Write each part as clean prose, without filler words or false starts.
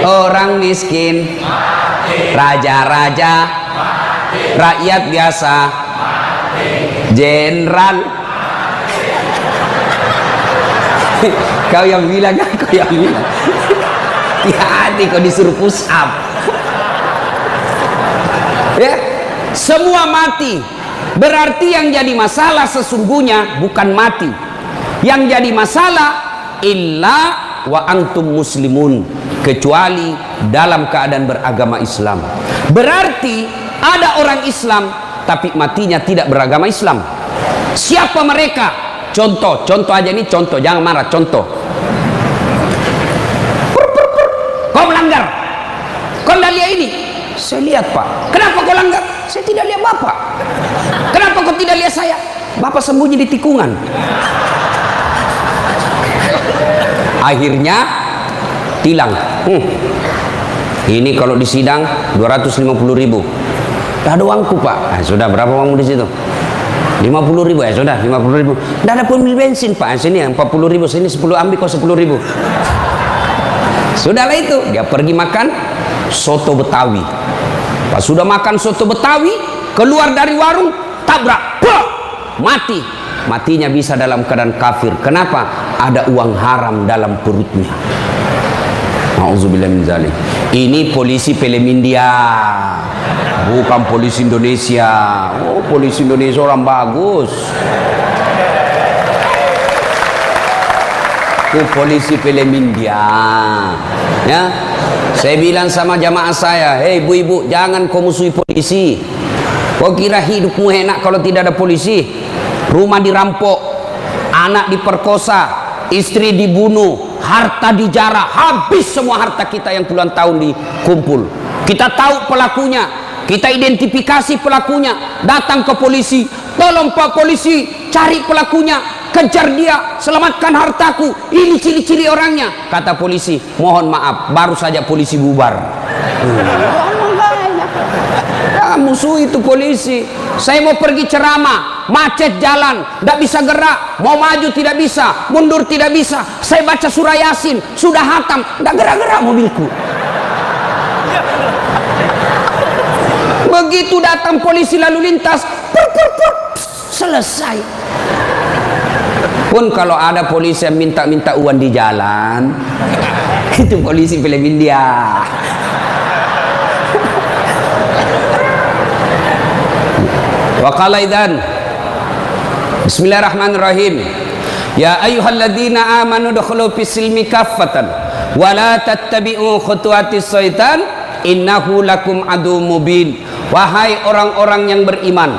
orang miskin, raja-raja, rakyat biasa, jenderal. Kau yang bilang, kau yang bilang. Hati-hati kau disuruh push up. Ya, semua mati. Berarti yang jadi masalah sesungguhnya bukan mati. Yang jadi masalah illa wa antum muslimun, kecuali dalam keadaan beragama Islam. Berarti ada orang Islam tapi matinya tidak beragama Islam. Siapa mereka? Contoh aja ini, contoh, jangan marah, contoh. Kau melanggar, kau tidak lihat ini. Saya lihat Pak. Kenapa kau langgar? Saya tidak lihat Bapak. Kenapa kau tidak lihat saya? Bapak sembunyi di tikungan. Akhirnya tilang. Ini kalau di sidang 250.000. Tidak ada uangku Pak. Sudah, berapa uangmu di situ? 50.000 ya sudah, 50.000. Tidak ada pun bensin Pak. Sini 40.000, sini 10, ambil kau 10.000. Sudahlah itu, dia pergi makan soto Betawi. Pas sudah makan soto Betawi, keluar dari warung, tabrak, mati. Matinya bisa dalam keadaan kafir. Kenapa? Ada uang haram dalam perutnya. Nauzubillah min zalik. Ini polisi film India, bukan polisi Indonesia. Oh, polisi Indonesia orang bagus. Itu polisi film India. Ya, saya bilang sama jamaah saya, hei ibu-ibu, jangan kau musuhi polisi. Kau kira hidupmu enak kalau tidak ada polisi? Rumah dirampok, anak diperkosa, istri dibunuh, harta dijarah, habis semua harta kita yang puluhan tahun dikumpul. Kita tahu pelakunya, kita identifikasi pelakunya, datang ke polisi, tolong Pak polisi, cari pelakunya, kejar dia, selamatkan hartaku, ini ciri-ciri orangnya. Kata polisi, mohon maaf, baru saja polisi bubar. Musuh itu polisi. Saya mau pergi ceramah, macet jalan, tidak bisa gerak, mau maju tidak bisa, mundur tidak bisa. Saya baca surah Yasin, sudah hatam, tidak gerak-gerak mobilku. Begitu datang polisi lalu lintas, selesai. Pun kalau ada polisi yang minta-minta uang di jalan, itu polisi film India. Wa qala idzan Bismillahirrahmanirrahim. Ya ayyuhalladzina amanu dukhulu fis-silmi kaffatan wa la tattabi'u khutuwatis syaitan innahu lakum adu mubin. Wahai orang-orang yang beriman,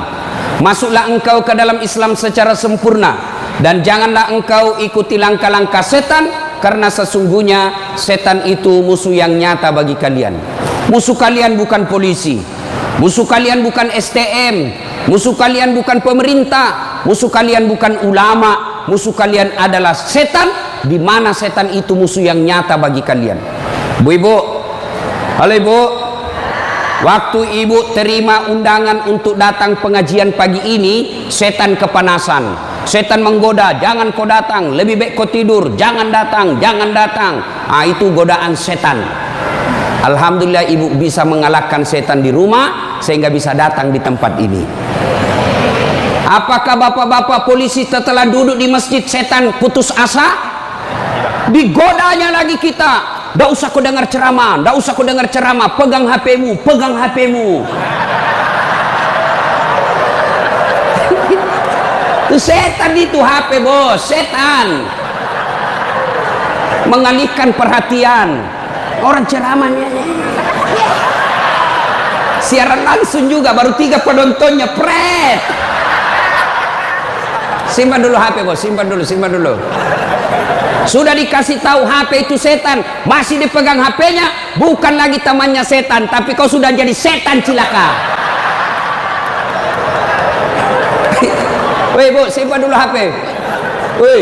masuklah engkau ke dalam Islam secara sempurna dan janganlah engkau ikuti langkah-langkah setan, karena sesungguhnya setan itu musuh yang nyata bagi kalian. Musuh kalian bukan polisi, musuh kalian bukan STM, musuh kalian bukan pemerintah, musuh kalian bukan ulama, musuh kalian adalah setan, di mana setan itu musuh yang nyata bagi kalian. Bu-ibu, halo ibu, waktu ibu terima undangan untuk datang pengajian pagi ini, setan kepanasan, setan menggoda, jangan kau datang, lebih baik kau tidur, jangan datang, jangan datang. Itu godaan setan. Alhamdulillah ibu bisa mengalahkan setan di rumah sehingga bisa datang di tempat ini. Apakah bapak-bapak polisi setelah duduk di masjid setan putus asa? Digodanya lagi kita. Tidak usah kau dengar ceramah, tidak usah kau dengar ceramah, pegang HP-mu, pegang HP-mu. Itu setan, itu HP bos, setan. Mengalihkan perhatian. Orang ceramahnya siaran langsung juga, baru 3 penontonnya, pret. Simpan dulu HP bos, simpan dulu, simpan dulu. Sudah dikasih tahu HP itu setan, masih dipegang HP-nya, bukan lagi temannya setan, tapi kau sudah jadi setan cilaka. Woi bu, simpan dulu HP. Woi,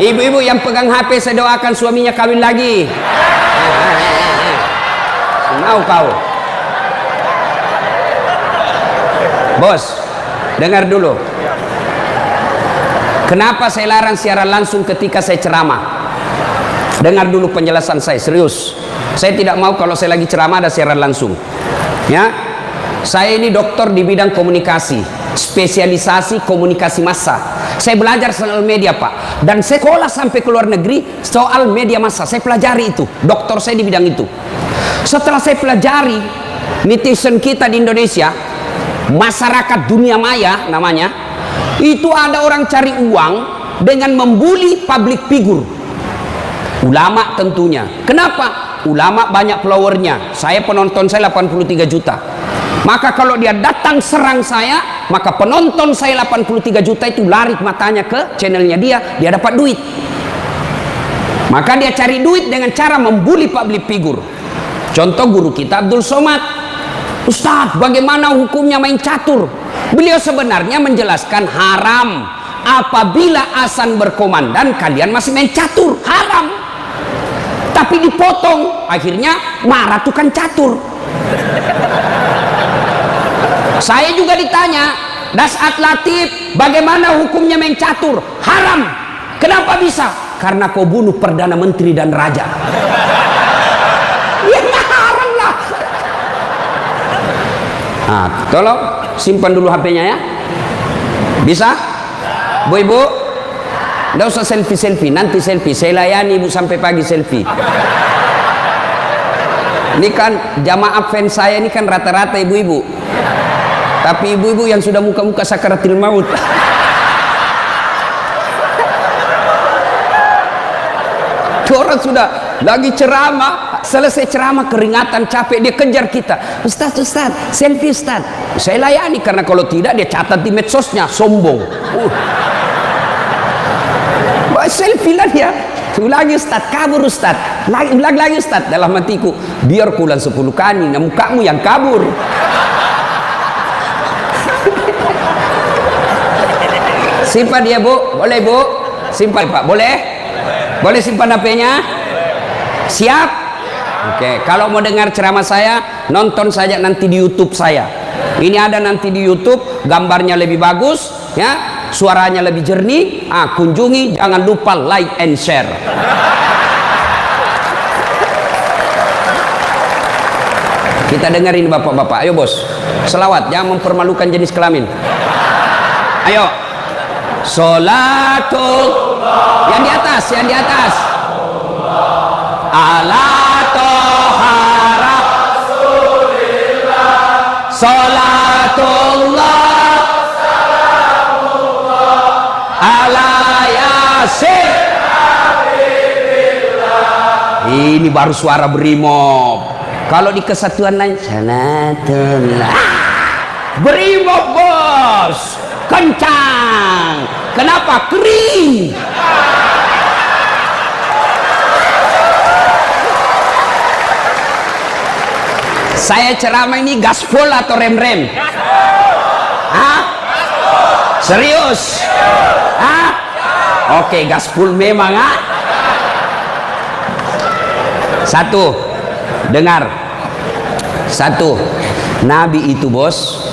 ibu-ibu yang pegang HP, saya doakan suaminya kawin lagi. Mau kau? Bos, dengar dulu. Kenapa saya larang siaran langsung ketika saya ceramah? Dengar dulu penjelasan saya, serius. Saya tidak mau kalau saya lagi ceramah ada siaran langsung. Ya, saya ini dokter di bidang komunikasi, spesialisasi komunikasi massa. Saya belajar soal media, Pak, dan saya sekolah sampai ke luar negeri soal media massa. Saya pelajari itu, dokter saya di bidang itu. Setelah saya pelajari, netizen kita di Indonesia, masyarakat dunia maya namanya, itu ada orang cari uang dengan membuli public figure. Ulama tentunya. Kenapa? Ulama banyak followernya. Saya penonton saya 83 juta. Maka kalau dia datang serang saya, maka penonton saya 83 juta itu lari matanya ke channelnya dia dapat duit. Maka dia cari duit dengan cara membuli public figure. Contoh guru kita Abdul Somad. Ustadz, bagaimana hukumnya main catur? Beliau sebenarnya menjelaskan haram. Apabila azan berkomandan kalian masih main catur, haram. Tapi dipotong, akhirnya marah tukang catur. Saya juga ditanya, Dasat Latif, bagaimana hukumnya main catur? Haram. Kenapa bisa? Karena kau bunuh Perdana Menteri dan Raja. Ya haram lah. Nah, tolong simpan dulu HP-nya ya. Bisa? Bu Ibu? Nggak usah selfie-selfie, nanti selfie. Saya layani Ibu sampai pagi selfie. Ini kan jamaah fans saya ini kan rata-rata ibu-ibu. Tapi ibu-ibu yang sudah muka-muka sakaratil maut. Orang sudah lagi ceramah, selesai ceramah keringatan, capek, dia kejar kita. Ustaz, selfie Ustaz. Saya layani karena kalau tidak dia catat di medsosnya, sombong. Selfie lah dia. Ulangi Ustaz, kabur Ustaz. Ulang lagi Ustaz. Dalam hatiku, biar kulan 10 kali, nah mukamu yang kabur. Simpan dia Bu, boleh Bu? Simpan Pak, boleh? Boleh simpan HP-nya? Siap? Oke, kalau mau dengar ceramah saya, nonton saja nanti di YouTube saya. Ini ada nanti di YouTube, gambarnya lebih bagus, ya. Suaranya lebih jernih. Kunjungi, jangan lupa like and share. Kita dengerin bapak-bapak. Ayo bos, selawat, jangan mempermalukan jenis kelamin. Ayo. Sholatul, yang di atas, yang di atas. Ala toha Rasulillah. Sholatullah ala yasin. Ini baru suara brimob. Kalau di kesatuan lain Salatullah, brimob bos, kencang. Kenapa? Kering. Saya ceramah ini gaspol atau rem-rem? Hah? Serius? Hah? Oke, gaspol memang. Satu, dengar. Satu, Nabi itu bos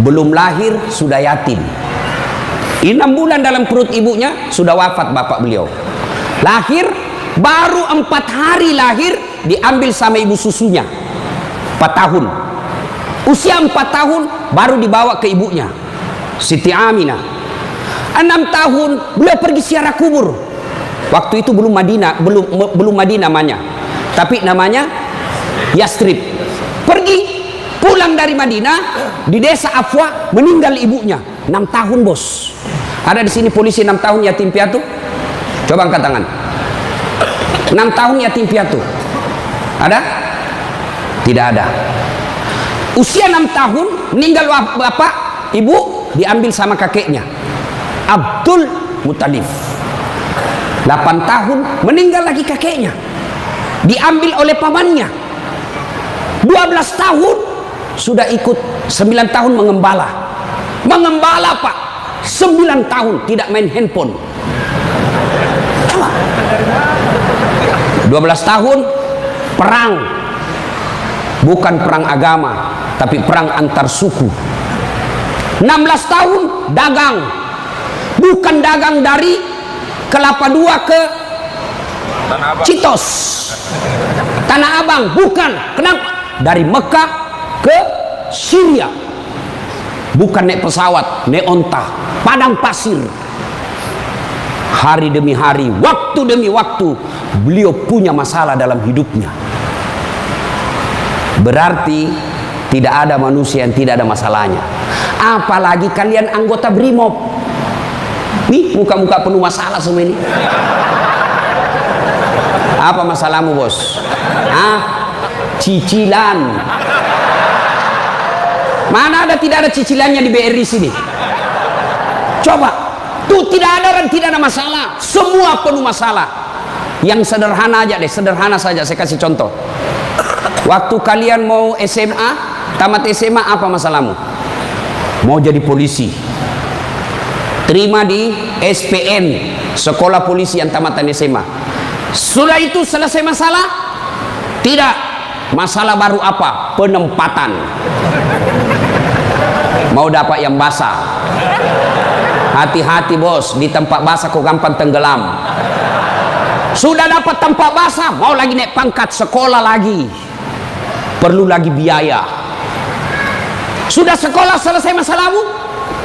belum lahir sudah yatim. 6 bulan dalam perut ibunya sudah wafat bapak beliau. Lahir baru 4 hari lahir diambil sama ibu susunya. 4 tahun. Usia 4 tahun baru dibawa ke ibunya Siti Aminah. 6 tahun beliau pergi ziarah kubur. Waktu itu belum Madinah, belum Madinah namanya, tapi namanya Yastrib. Pergi pulang dari Madinah, di desa Afwa meninggal ibunya. 6 tahun bos. Ada di sini polisi 6 tahun yatim piatu? Coba angkat tangan. 6 tahun yatim piatu ada? Tidak ada. Usia 6 tahun meninggal bapak, ibu diambil sama kakeknya Abdul Muttalib. 8 tahun meninggal lagi kakeknya, diambil oleh pamannya. 12 tahun sudah ikut, 9 tahun mengembala. Mengembala Pak, 9 tahun tidak main handphone. Coba. 12 tahun perang, bukan perang agama tapi perang antar suku. 16 tahun dagang, bukan dagang dari kelapa 2 ke Citos, Tanah Abang, bukan. Kenapa? Dari Mekah ke Syria, bukan naik pesawat, naik onta, padang pasir. Hari demi hari, waktu demi waktu, beliau punya masalah dalam hidupnya. Berarti tidak ada manusia yang tidak ada masalahnya. Apalagi kalian anggota BRIMOB. Nih muka-muka penuh masalah semua ini. Apa masalahmu, bos? Cicilan. Mana ada tidak ada cicilannya di BRI sini? Coba, tuh tidak ada dan tidak ada masalah. Semua penuh masalah. Yang sederhana aja deh, sederhana saja. Saya kasih contoh. Waktu kalian mau SMA, tamat SMA, apa masalahmu? Mau jadi polisi. Terima di SPN, sekolah polisi yang tamatan SMA. Sudah itu selesai masalah? Tidak. Masalah baru apa? Penempatan. Mau dapat yang basah. Hati-hati bos, di tempat basah kok gampang tenggelam. Sudah dapat tempat basah, mau lagi naik pangkat, sekolah lagi. Perlu lagi biaya. Sudah sekolah selesai masalahmu?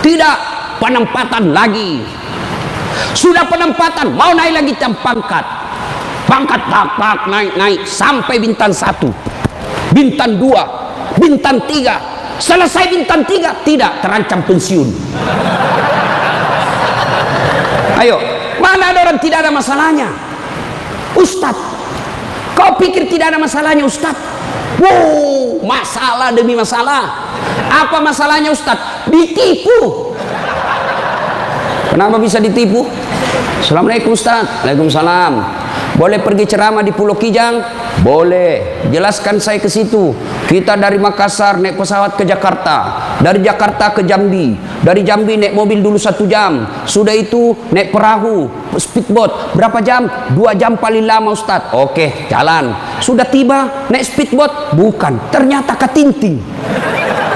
Tidak. Penempatan lagi. Sudah penempatan, mau naik lagi pangkat. Pangkat tak naik sampai bintang 1, bintang 2, bintang 3. Selesai bintang 3, tidak, terancam pensiun. Ayo, mana ada orang tidak ada masalahnya? Ustadz, kau pikir tidak ada masalahnya, Ustadz? Wow, masalah demi masalah. Apa masalahnya, Ustadz? Ditipu. Kenapa bisa ditipu? Assalamualaikum, Ustadz. Waalaikumsalam. Boleh pergi ceramah di Pulau Kijang? Boleh. Jelaskan saya ke situ. Kita dari Makassar naik pesawat ke Jakarta, dari Jakarta ke Jambi, dari Jambi naik mobil dulu 1 jam, sudah itu naik perahu, speedboat, berapa jam? 2 jam paling lama, Ustadz. Oke, jalan. Sudah tiba naik speedboat, bukan, ternyata katinting.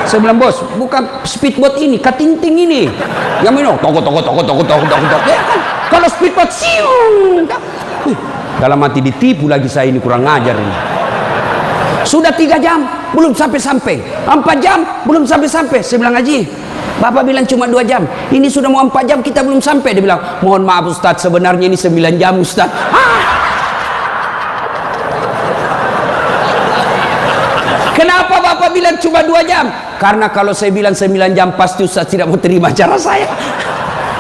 Saya bilang, bos, bukan speedboat ini, katinting ini. Yang minum, toko. Ya kan? Kalau speedboat, siung. Dalam hati ditipu lagi saya ini, kurang ngajar ini. Sudah 3 jam belum sampai-sampai, 4 jam belum sampai-sampai. Saya bilang, Haji, Bapak bilang cuma 2 jam, ini sudah mau 4 jam kita belum sampai. Dia bilang, mohon maaf Ustadz, sebenarnya ini 9 jam Ustadz. Kenapa Bapak bilang cuma 2 jam? Karena kalau saya bilang 9 jam pasti Ustadz tidak mau terima cara saya.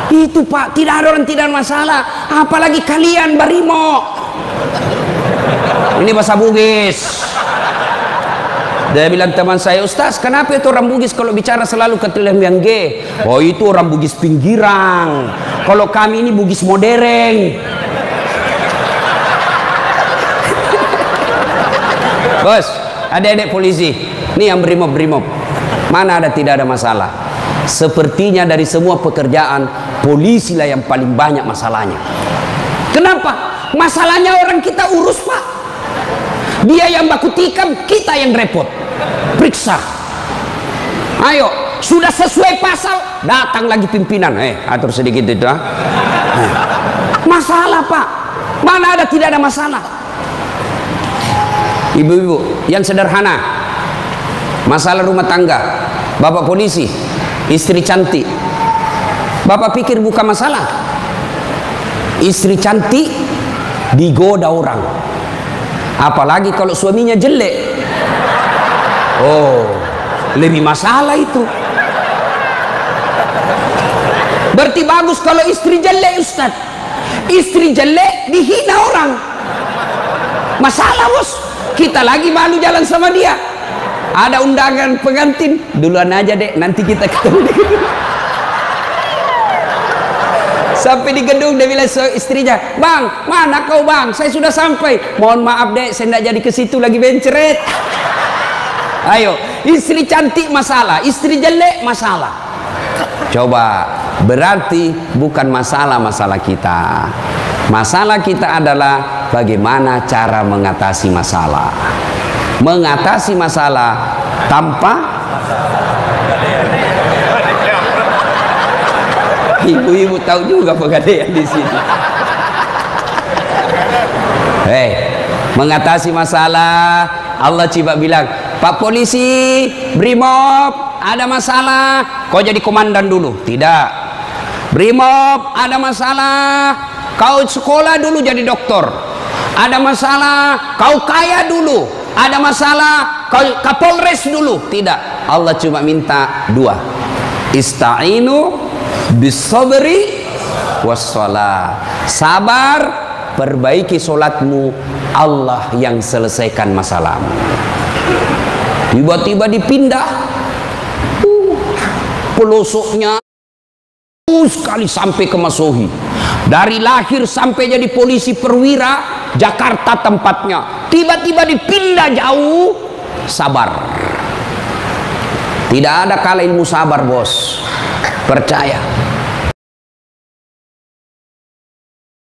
Itu Pak, tidak ada orang tidak ada masalah. Apalagi kalian Barimo. Ini bahasa Bugis. Dia bilang teman saya, Ustaz, kenapa itu orang Bugis kalau bicara selalu ke yang G? Oh, itu orang Bugis pinggiran. Kalau kami ini Bugis modern. Bos, adik-adik polisi, ini yang brimob. Mana ada tidak ada masalah? Sepertinya dari semua pekerjaan, polisi lah yang paling banyak masalahnya. Kenapa? Masalahnya orang kita urus, Pak. Dia yang baku tikam, kita yang repot. Periksa. Ayo, sudah sesuai pasal, datang lagi pimpinan. Atur sedikit itu. Masalah, Pak. Mana ada tidak ada masalah? Ibu-ibu, yang sederhana. Masalah rumah tangga. Bapak polisi, istri cantik. Bapak pikir bukan masalah. Istri cantik digoda orang. Apalagi kalau suaminya jelek. Oh, lebih masalah itu. Berarti bagus kalau istri jelek, Ustaz. Istri jelek dihina orang. Masalah, bos. Kita lagi malu jalan sama dia. Ada undangan pengantin, duluan aja dek, nanti kita ketemu di gedung. Sampai di gedung dia bilang istrinya, bang, mana kau bang? Saya sudah sampai. Mohon maaf dek, saya tidak jadi ke situ lagi benceret. Ayo, istri cantik masalah, istri jelek masalah. Coba, berarti bukan masalah kita. Masalah kita adalah bagaimana cara mengatasi masalah. Mengatasi masalah tanpa ibu-ibu tahu juga pegadaian di sini. Mengatasi masalah, Allah coba bilang, Pak polisi, Brimob, ada masalah, kau jadi komandan dulu. Tidak. Brimob, ada masalah, kau sekolah dulu jadi doktor. Ada masalah, kau kaya dulu. Ada masalah, kau Kapolres dulu. Tidak. Allah cuma minta dua. Ista'inu bisabri wassalah. Sabar, perbaiki solatmu, Allah yang selesaikan masalahmu. Tiba-tiba dipindah pelosoknya sekali sampai ke Masohi. Dari lahir sampai jadi polisi perwira, Jakarta tempatnya. Tiba-tiba dipindah jauh, sabar. Tidak ada kala ilmu sabar, bos. Percaya.